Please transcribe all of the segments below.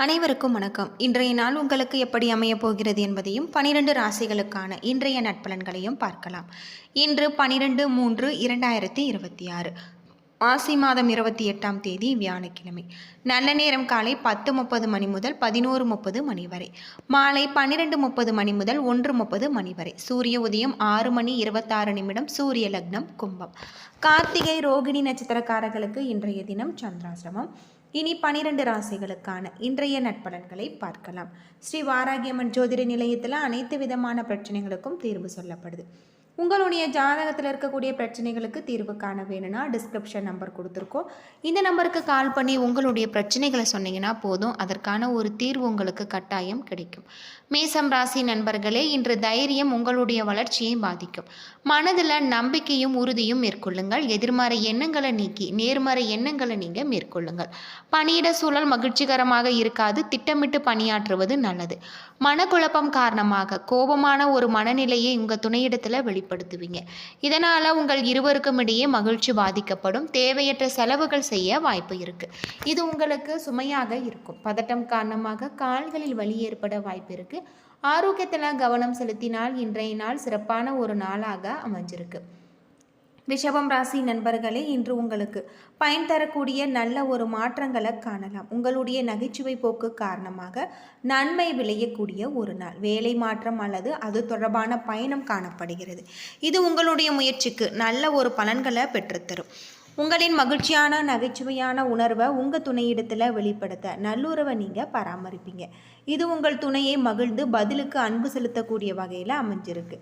அனைவருக்கும் வணக்கம். இன்றைய நாள் உங்களுக்கு எப்படி அமையப் போகிறது என்பதையும் 12 ராசிகளுக்கான இன்றைய நட்பலன்களையும் பார்க்கலாம். இன்று 12/3/2026 மாசி மாதம் 28ஆம் தேதி வியாழக்கிழமை. நல்ல நேரம் காலை 10:30 மணி முதல் 11:30 மணி வரை, மாலை 12:30 மணி முதல் 1:30 மணி வரை. சூரிய உதயம் 6:26 சூரிய லக்னம் கும்பம். கார்த்திகை ரோகிணி நட்சத்திரக்காரர்களுக்கு இன்றைய தினம் சந்திராசிரமம். இனி 12 ராசிகளுக்கான இன்றைய நட்பலன்களை பார்க்கலாம். ஸ்ரீ வாராகியம்மன் ஜோதிட நிலையத்தில் அனைத்து விதமான பிரச்சனைகளுக்கும் தீர்வு சொல்லப்படுது. உங்களுடைய ஜாதகத்தில் இருக்கக்கூடிய பிரச்சனைகளுக்கு தீர்வு காண வேணும்னா டிஸ்கிரிப்ஷன் நம்பர் கொடுத்துருக்கோம். இந்த நம்பருக்கு கால் பண்ணி உங்களுடைய பிரச்சனைகளை சொன்னீங்கன்னா போதும், அதற்கான ஒரு தீர்வு உங்களுக்கு கட்டாயம் கிடைக்கும். மேசம் ராசி நண்பர்களே, இன்று தைரியம் உங்களுடைய வளர்ச்சியை பாதிக்கும். மனதில் நம்பிக்கையும் உறுதியும் மேற்கொள்ளுங்கள். எதிர்மறை எண்ணங்களை நீக்கி நேர்மறை எண்ணங்களை நீங்கள் மேற்கொள்ளுங்கள். பணியிட சூழல் மகிழ்ச்சிகரமாக இருக்காது. திட்டமிட்டு பணியாற்றுவது நல்லது. மனக்குழப்பம் காரணமாக கோபமான ஒரு மனநிலையை உங்கள் துணையிடத்தில் வெளிப்படுத்துவீங்க. இதனால் உங்கள் இருவருக்கும் இடையே மகிழ்ச்சி பாதிக்கப்படும். தேவையற்ற செலவுகள் செய்ய வாய்ப்பு இருக்கு. இது உங்களுக்கு சுமையாக இருக்கும். பதட்டம் காரணமாக கால்களில் வலி ஏற்பட வாய்ப்பு இருக்கு. ஆரோக்கியத்தில் கவனம் செலுத்தினால் இன்றைய நாள் சிறப்பான ஒரு நாளாக அமைஞ்சிருக்கு. ரிஷபம் ராசி நண்பர்களே, இன்று உங்களுக்கு பயன் தரக்கூடிய நல்ல ஒரு மாற்றங்களை காணலாம். உங்களுடைய நகைச்சுவை போக்கு காரணமாக நன்மை விளையக்கூடிய ஒரு நாள். வேலை மாற்றம் அல்லது அது தொடர்பான பயணம் காணப்படுகிறது. இது உங்களுடைய முயற்சிக்கு நல்ல ஒரு பலன்களை பெற்றுத்தரும். உங்களின் மகிழ்ச்சியான நகைச்சுவையான உணர்வை உங்கள் துணையிடத்தில் வெளிப்படுத்த நல்லுறவை நீங்கள் பராமரிப்பீங்க. இது உங்கள் துணையை மகிழ்ந்து பதிலுக்கு அன்பு செலுத்தக்கூடிய வகையில் அமைஞ்சிருக்கு.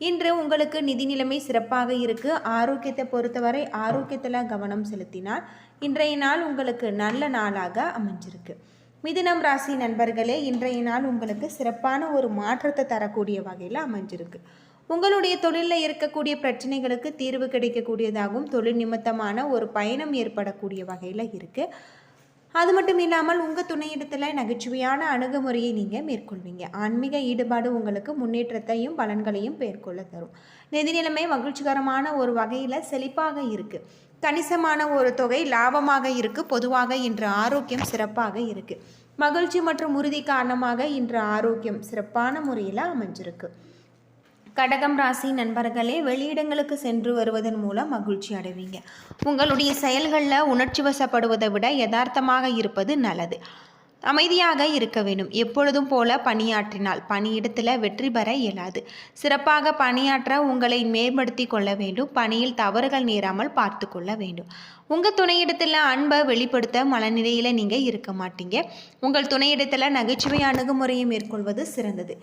இன்று உங்களுக்கு நிதி நிலைமை சிறப்பாக இருக்குது. ஆரோக்கியத்தை பொறுத்தவரை ஆரோக்கியத்தில் கவனம் செலுத்தினால் இன்றைய நாள் உங்களுக்கு நல்ல நாளாக அமைஞ்சிருக்கு. மிதுனம் ராசி நண்பர்களே, இன்றைய நாள் உங்களுக்கு சிறப்பான ஒரு மாற்றத்தை தரக்கூடிய வகையில் அமைஞ்சிருக்கு. உங்களுடைய தொழிலில் இருக்கக்கூடிய பிரச்சனைகளுக்கு தீர்வு கிடைக்கக்கூடியதாகவும் தொழில் நிமித்தமான ஒரு பயணம் ஏற்படக்கூடிய வகையில் இருக்குது. அது மட்டும் இல்லாமல் உங்கள் துணையிடத்தில் நகைச்சுவையான அணுகுமுறையை நீங்கள் மேற்கொள்வீங்க. ஆன்மீக ஈடுபாடு உங்களுக்கு முன்னேற்றத்தையும் பலன்களையும் மேற்கொள்ள தரும். நிதி நிலைமை மகிழ்ச்சிகரமான ஒரு வகையில் செழிப்பாக இருக்குது. கணிசமான ஒரு தொகை லாபமாக இருக்குது. பொதுவாக இன்று ஆரோக்கியம் சிறப்பாக இருக்குது. மகிழ்ச்சி மற்றும் உறுதி காரணமாக இன்று ஆரோக்கியம் சிறப்பான முறையில் அமைஞ்சிருக்கு. கடகம் ராசி நண்பர்களே, வெளியிடங்களுக்கு சென்று வருவதன் மூலம் மகிழ்ச்சி அடைவீங்க. உங்களுடைய செயல்களில் உணர்ச்சி வசப்படுவதை விட யதார்த்தமாக இருப்பது நல்லது. அமைதியாக இருக்க வேண்டும். எப்பொழுதும் போல பணியாற்றினால் பணியிடத்தில் வெற்றி பெற இயலாது. சிறப்பாக பணியாற்ற உங்களை மேம்படுத்தி கொள்ள வேண்டும். பணியில் தவறுகள் நேராமல் பார்த்து கொள்ள வேண்டும். உங்கள் துணையிடத்தில் அன்பை வெளிப்படுத்த மனநிலையில் நீங்கள் இருக்க மாட்டீங்க. உங்கள் துணையிடத்தில் நகைச்சுவை அணுகுமுறையை மேற்கொள்வது சிறந்தது.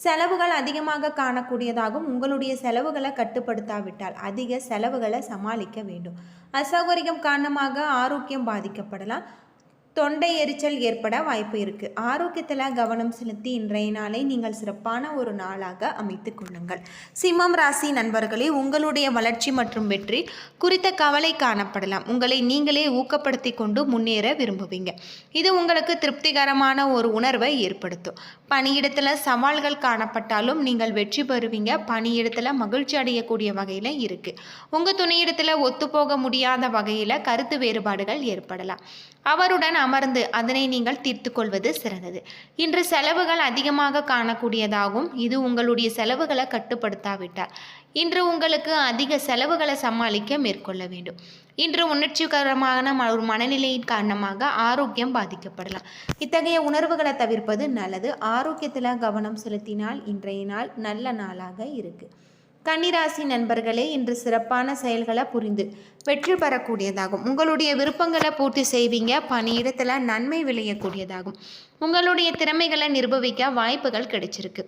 செலவுகள் அதிகமாக காணக்கூடியதாகும். உங்களுடைய செலவுகளை கட்டுப்படுத்தாவிட்டால் அதிக செலவுகளை சமாளிக்க வேண்டும். அசௌகரியம் காரணமாக ஆரோக்கியம் பாதிக்கப்படலாம். தொண்டை எரிச்சல் ஏற்பட வாய்ப்பு இருக்குது. ஆரோக்கியத்தில் கவனம் செலுத்தி இன்றைய நாளை நீங்கள் சிறப்பான ஒரு நாளாக அமைத்து கொள்ளுங்கள். சிம்மம் ராசி நண்பர்களே, உங்களுடைய வளர்ச்சி மற்றும் வெற்றி குறித்த கவலை காணப்படலாம். உங்களை நீங்களே ஊக்கப்படுத்தி கொண்டு முன்னேற விரும்புவீங்க. இது உங்களுக்கு திருப்திகரமான ஒரு உணர்வை ஏற்படுத்தும். பணியிடத்தில் சவால்கள் காணப்பட்டாலும் நீங்கள் வெற்றி பெறுவீங்க. பணியிடத்தில் மகிழ்ச்சி அடையக்கூடிய வகையில் இருக்குது. உங்கள் துணையிடத்தில் ஒத்துப்போக முடியாத வகையில் கருத்து வேறுபாடுகள் ஏற்படலாம். அவருடன் அமர்ந்து அதனை நீங்கள் தீர்த்து கொள்வது சிறந்தது. இன்று செலவுகள் அதிகமாக காணக்கூடியதாகும். இது உங்களுடைய செலவுகளை கட்டுப்படுத்தாவிட்டால் இன்று உங்களுக்கு அதிக செலவுகளை சமாளிக்க மேற்கொள்ள வேண்டும். இன்று உணர்ச்சிகரமான ஒரு மனநிலையின் காரணமாக ஆரோக்கியம் பாதிக்கப்படலாம். இத்தகைய உணர்வுகளை தவிர்ப்பது நல்லது. ஆரோக்கியத்தில் கவனம் செலுத்தினால் இன்றைய நாள் நல்ல நாளாக இருக்குது. கன்னிராசி நண்பர்களே, இன்று சிறப்பான செயல்களை புரிந்து வெற்றி பெறக்கூடியதாகும். உங்களுடைய விருப்பங்களை பூர்த்தி செய்வீங்க. பணியிடத்தில் நன்மை விளையக்கூடியதாகும். உங்களுடைய திறமைகளை நிரூபிக்க வாய்ப்புகள் கிடைச்சிருக்கு.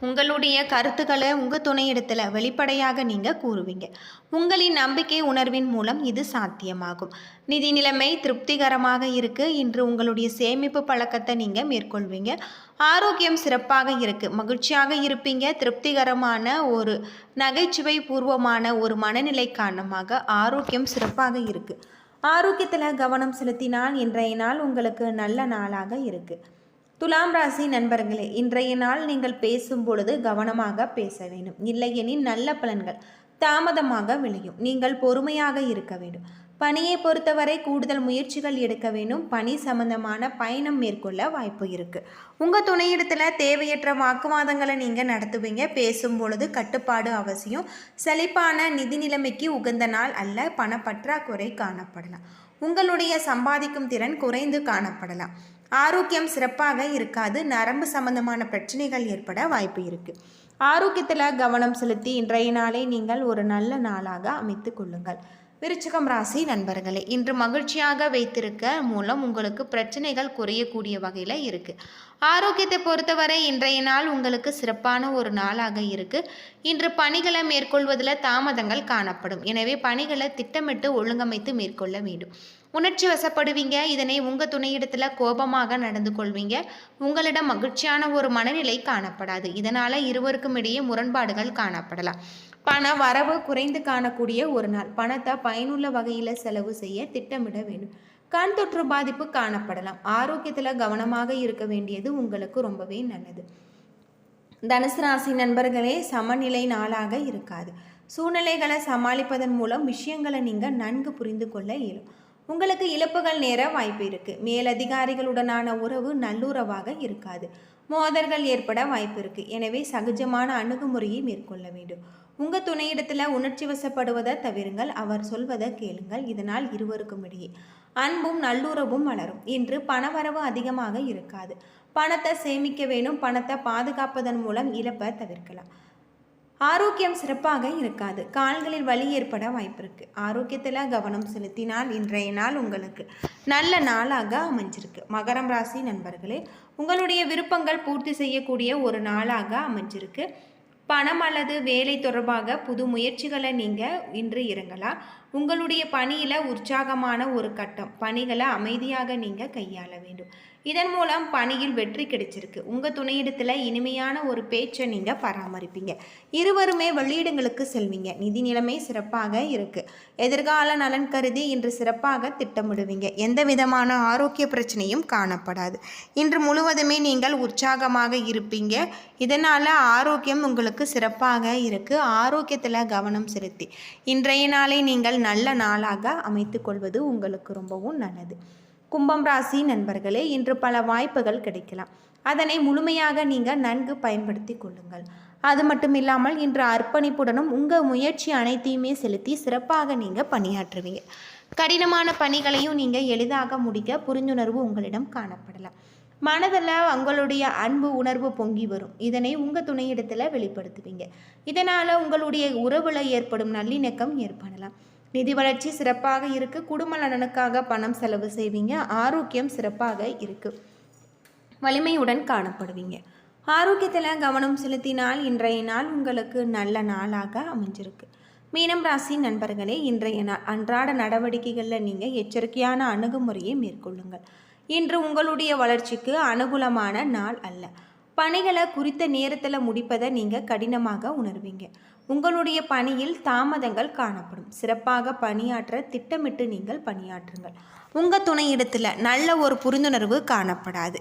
உங்களுடைய கருத்துக்களை உங்கள் துணையிடத்தில் வெளிப்படையாக நீங்கள் கூறுவீங்க. உங்களின் நம்பிக்கை உணர்வின் மூலம் இது சாத்தியமாகும். நிதி நிலைமை திருப்திகரமாக இருக்குது. இன்று உங்களுடைய சேமிப்பு பழக்கத்தை நீங்கள் மேற்கொள்வீங்க. ஆரோக்கியம் சிறப்பாக இருக்குது. மகிழ்ச்சியாக இருப்பீங்க. திருப்திகரமான ஒரு நகைச்சுவை பூர்வமான ஒரு மனநிலை காரணமாக ஆரோக்கியம் சிறப்பாக இருக்குது. ஆரோக்கியத்தில் கவனம் செலுத்தினால் இன்றைய நாள் உங்களுக்கு நல்ல நாளாக இருக்குது. துலாம் ராசி நண்பர்களே, இன்றைய நாள் நீங்கள் பேசும் பொழுது கவனமாக பேச வேண்டும். இல்லையெனில் நல்ல பலன்கள் தாமதமாக விளையும். நீங்கள் பொறுமையாக இருக்க வேண்டும். பணியை பொறுத்தவரை கூடுதல் முயற்சிகள் எடுக்க வேண்டும். பணி சம்பந்தமான பயணம் மேற்கொள்ள வாய்ப்பு இருக்குது. உங்கள் துணையிடத்தில் தேவையற்ற வாக்குவாதங்களை நீங்கள் நடத்துவீங்க. பேசும் பொழுது கட்டுப்பாடு அவசியம். செழிப்பான நிதி நிலைமைக்கு உகந்த நாள் அல்ல. பணப்பற்றாக்குறை காணப்படலாம். உங்களுடைய சம்பாதிக்கும் திறன் குறைந்து காணப்படலாம். ஆரோக்கியம் சிறப்பாக இருக்காது. நரம்பு சம்பந்தமான பிரச்சனைகள் ஏற்பட வாய்ப்பு இருக்குது. ஆரோக்கியத்தில் கவனம் செலுத்தி இன்றைய நாளை நீங்கள் ஒரு நல்ல நாளாக அமைத்து கொள்ளுங்கள். விருச்சிகம் ராசி நண்பர்களே, இன்று மகிழ்ச்சியாக வைத்திருக்க மூலம் உங்களுக்கு பிரச்சனைகள் குறையக்கூடிய வகையில் இருக்குது. ஆரோக்கியத்தை பொறுத்தவரை இன்றைய நாள் உங்களுக்கு சிறப்பான ஒரு நாளாக இருக்குது. இன்று பணிகளை மேற்கொள்வதில் தாமதங்கள் காணப்படும். எனவே பணிகளை திட்டமிட்டு ஒழுங்கமைத்து மேற்கொள்ள வேண்டும். உணர்ச்சி வசப்படுவீங்க. இதனை உங்கள் துணையிடத்தில் கோபமாக நடந்து கொள்வீங்க. உங்களிடம் மகிழ்ச்சியான ஒரு மனநிலை காணப்படாது. இதனால் இருவருக்கும் இடையே முரண்பாடுகள் காணப்படலாம். பண வரவு குறைந்து காணக்கூடிய ஒரு நாள். பணத்தை பயனுள்ள வகையில் செலவு செய்ய திட்டமிட வேண்டும். கண் தொற்று பாதிப்பு காணப்படலாம். ஆரோக்கியத்தில் கவனமாக இருக்க வேண்டியது உங்களுக்கு ரொம்பவே நல்லது. தனுசு ராசி நண்பர்களே, சமநிலை நாளாக இருக்காது. சூழ்நிலைகளை சமாளிப்பதன் மூலம் விஷயங்களை நீங்கள் நன்கு புரிந்து கொள்ள இயலும். உங்களுக்கு இழப்புகள் நேர வாய்ப்பு இருக்குது. மேலதிகாரிகளுடனான உறவு நல்லுறவாக இருக்காது. மோதல்கள் ஏற்பட வாய்ப்பு இருக்குது. எனவே சகஜமான அணுகுமுறையை மேற்கொள்ள வேண்டும். உங்கள் துணையிடத்தில் உணர்ச்சி வசப்படுவதை தவிருங்கள். அவர் சொல்வதை கேளுங்கள். இதனால் இருவருக்கும் இடையே அன்பும் நல்லுறவும் வளரும். இன்று பணவரவு அதிகமாக இருக்காது. பணத்தை சேமிக்க வேணும். பணத்தை பாதுகாப்பதன் மூலம் இழப்பை தவிர்க்கலாம். ஆரோக்கியம் சிறப்பாக இருக்காது. கால்களில் வலி ஏற்பட வாய்ப்பு இருக்குது. ஆரோக்கியத்தில் கவனம் செலுத்தினால் இன்றைய நாள் உங்களுக்கு நல்ல நாளாக அமைஞ்சிருக்கு. மகரம் ராசி நண்பர்களே, உங்களுடைய விருப்பங்கள் பூர்த்தி செய்யக்கூடிய ஒரு நாளாக அமைஞ்சிருக்கு. பணம் அல்லது வேலை தொடர்பாக புது முயற்சிகளை நீங்கள் இன்று இறங்கலாம். உங்களுடைய பணியில் உற்சாகமான ஒரு கட்டம். பணிகளை அமைதியாக நீங்கள் கையாள வேண்டும். இதன் மூலம் பணியில் வெற்றி கிடைச்சிருக்கு. உங்கள் துணையிடத்தில் இனிமையான ஒரு பேச்சை நீங்கள் பராமரிப்பீங்க. இருவருமே வெளியிடங்களுக்கு செல்வீங்க. நிதி நிலைமை சிறப்பாக இருக்குது. எதிர்கால நலன் கருதி இன்று சிறப்பாக திட்டமிடுவீங்க. எந்த விதமான ஆரோக்கிய பிரச்சனையும் காணப்படாது. இன்று முழுவதுமே நீங்கள் உற்சாகமாக இருப்பீங்க. இதனால் ஆரோக்கியம் உங்களுக்கு சிறப்பாக இருக்குது. ஆரோக்கியத்தில் கவனம் செலுத்தி இன்றைய நாளை நீங்கள் நல்ல நாளாக அமைத்து கொள்வது உங்களுக்கு ரொம்பவும் நல்லது. கும்பம் ராசி நண்பர்களே, இன்று பல வாய்ப்புகள் கிடைக்கலாம். அதனை முழுமையாக நீங்கள் நன்கு பயன்படுத்தி கொள்ளுங்கள். அது மட்டும் இல்லாமல் இன்று அர்ப்பணிப்புடனும் உங்கள் முயற்சி அனைத்தையுமே செலுத்தி சிறப்பாக நீங்கள் பணியாற்றுவீங்க. கடினமான பணிகளையும் நீங்கள் எளிதாக முடிக்க புரிந்துணர்வு உங்களிடம் காணப்படலாம். மனதில் உங்களுடைய அன்பு உணர்வு பொங்கி வரும். இதனை உங்கள் துணையிடத்தில் வெளிப்படுத்துவீங்க. இதனால் உங்களுடைய உறவில் ஏற்படும் நல்லிணக்கம் ஏற்படலாம். நிதி வளர்ச்சி சிறப்பாக இருக்குது. குடும்ப நலனுக்காக பணம் செலவு செய்வீங்க. ஆரோக்கியம் சிறப்பாக இருக்குது. வலிமையுடன் காணப்படுவீங்க. ஆரோக்கியத்தில் கவனம் செலுத்தினால் இன்றைய நாள் உங்களுக்கு நல்ல நாளாக அமைஞ்சிருக்கு. மீனம் ராசி நண்பர்களே, இன்றைய நாள் அன்றாட நடவடிக்கைகளில் நீங்கள் எச்சரிக்கையான அணுகுமுறையை மேற்கொள்ளுங்கள். இன்று உங்களுடைய வளர்ச்சிக்கு அனுகூலமான நாள் அல்ல. பணிகளை குறித்த நேரத்தில் முடிப்பதை நீங்கள் கடினமாக உணர்வீங்க. உங்களுடைய பணியில் தாமதங்கள் காணப்படும். சிறப்பாக பணியாற்ற திட்டமிட்டு நீங்கள் பணியாற்றுங்கள். உங்கள் துணையிடத்தில் நல்ல ஒரு புரிந்துணர்வு காணப்படாது.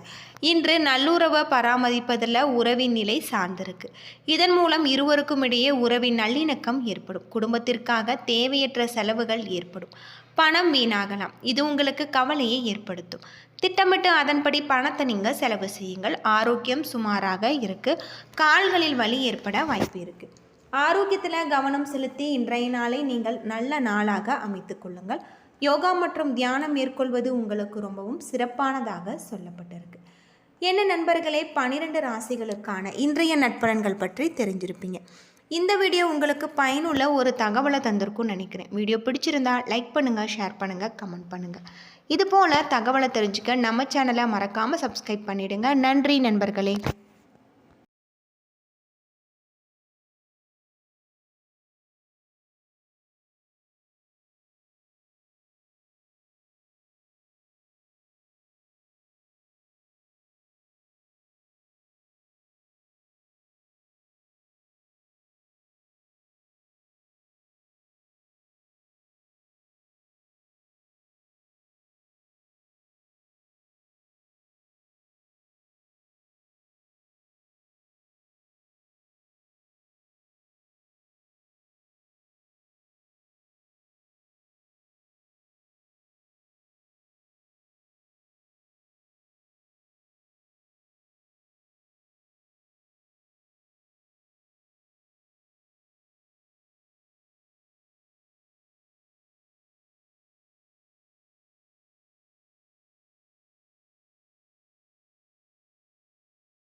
இன்று நல்லுறவை பராமரிப்பதில் உறவின் நிலை சார்ந்திருக்கு. இதன் மூலம் இருவருக்கும் இடையே உறவின் நல்லிணக்கம் ஏற்படும். குடும்பத்திற்காக தேவையற்ற செலவுகள் ஏற்படும். பணம் வீணாகலாம். இது உங்களுக்கு கவலையை ஏற்படுத்தும். திட்டமிட்டு அதன்படி பணத்தை நீங்கள் செலவு செய்யுங்கள். ஆரோக்கியம் சுமாராக இருக்குது. கால்களில் வலி ஏற்பட வாய்ப்பு இருக்குது. ஆரோக்கியத்தில் கவனம் செலுத்தி இன்றைய நாளை நீங்கள் நல்ல நாளாக அமைத்து கொள்ளுங்கள். யோகா மற்றும் தியானம் மேற்கொள்வது உங்களுக்கு ரொம்பவும் சிறப்பானதாக சொல்லப்பட்டிருக்கு. என்ன நண்பர்களே, 12 ராசிகளுக்கான இன்றைய நட்பலன்கள் பற்றி தெரிஞ்சிருப்பீங்க. இந்த வீடியோ உங்களுக்கு பயனுள்ள ஒரு தகவலை தந்திருக்கும்னு நினைக்கிறேன். வீடியோ பிடிச்சிருந்தா லைக் பண்ணுங்கள், ஷேர் பண்ணுங்கள், கமெண்ட் பண்ணுங்கள். இதுபோல் தகவலை தெரிஞ்சுக்க நம்ம சேனலை மறக்காமல் சப்ஸ்கிரைப் பண்ணிவிடுங்க. நன்றி நண்பர்களே.